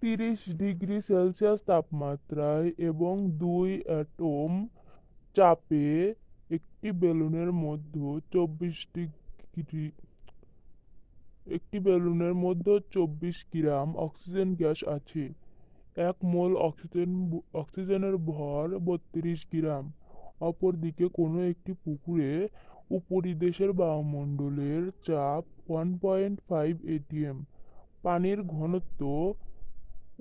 30 degree Celsius তাপমাত্রায় এবং 2 atom চাপে একটি বেলুনের মধ্যে 24 গ্রাম অক্সিজেন গ্যাস আছে। 1 মোল অক্সিজেনের ভর 32 গ্রাম। অপরদিকে কোনো একটি পুকুরে উপরিদেশের বায়ুমণ্ডলের চাপ 1.5 atm, পানির ঘনত্ব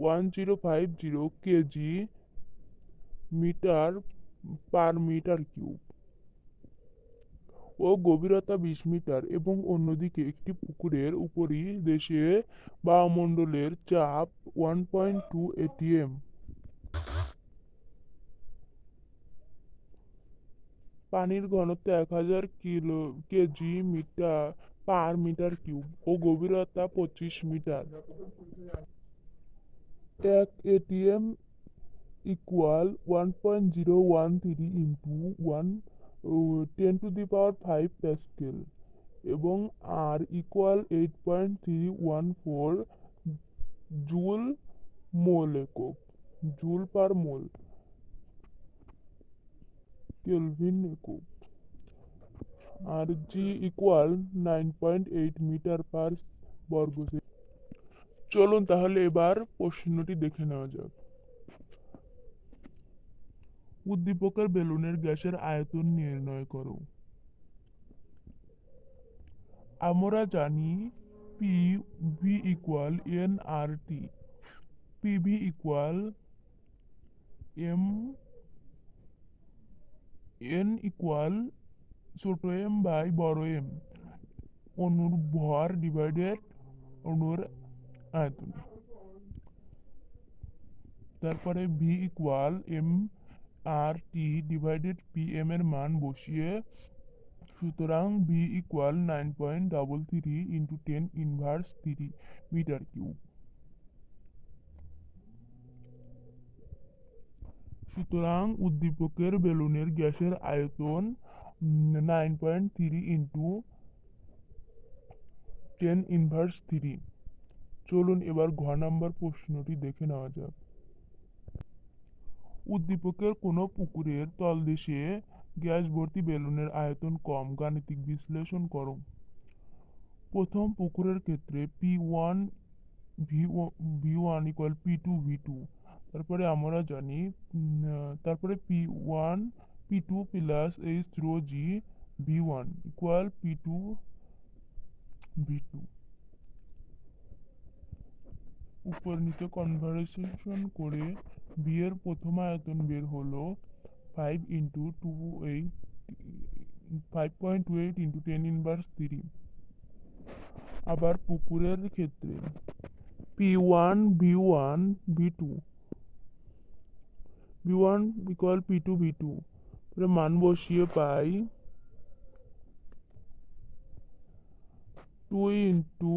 1050 kg metre per metre cube ও গভীরতা 20 মিটার, এবং অন্যদিকে একটি পুকুরের উপরিদেশে বায়ুমণ্ডলের চাপ 1.2 atm, পানির ঘনত্ব 1000 kg metre per metre cube ও গভীরতা 25 metre. 1 atm equal 1.013 into 10⁵ pascal এবং আর ইকুয়াল 8.314 জুল মোল একক, জুল পার মোল, কেলভিন একক। আর জি ইকুয়াল 9.8 মিটার পার বর্গ সেকেন্ড। চলুন তাহলে এবার প্রশ্নটি দেখে নেওয়া যাক। উদ্দীপকের বেলুনের গ্যাসের আয়তন নির্ণয় করো। আমরা জানি P V equal N R T. PV equal M N equal ছোট এম বাই বড় এম, অণুর ভর ডিভাইডেড অণুর আয়তন। তারপরে V equal M R T divided P M এর মান বসিয়ে, সুতরাং V equal 9.33 into 10⁻³ metre cube. সুতরাং উদ্দীপকের বেলুনের গ্যাসের আয়তন 9.3 ইন্টু 10⁻³। চলুন এবার ঘ নাম্বার প্রশ্নটি দেখে নেওয়া যাক। উদ্দীপকের কোনো পুকুরের তলদেশে গ্যাস ভর্তি বেলুনের আয়তন কম, গাণিতিক বিশ্লেষণ করো। প্রথম পুকুরের ক্ষেত্রে P1 V1 equal P2 V2। তারপরে আমরা জানি তারপরে P1 P2 plus H rho G V1 equal P2 V2। উপর নিচে কনভারসেশন করে বি এর প্রথম আয়তন বের হলো 5.28 ইন্টু 10⁻³। আবার পুকুরের ক্ষেত্রে P1 V1 V2 V1 equal P2 V2, মান বসিয়ে পাই 2 ইন্টু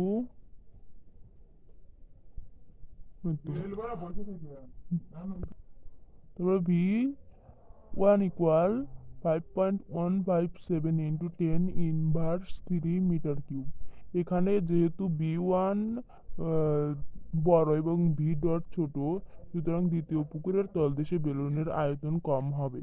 তারপরে V1 equal 5.157 into 10⁻³ metre cube. এখানে যেহেতু B1 বড় এবং ভি ডট ছোট, সুতরাং দ্বিতীয় পুকুরের তলদেশে বেলুনের আয়তন কম হবে।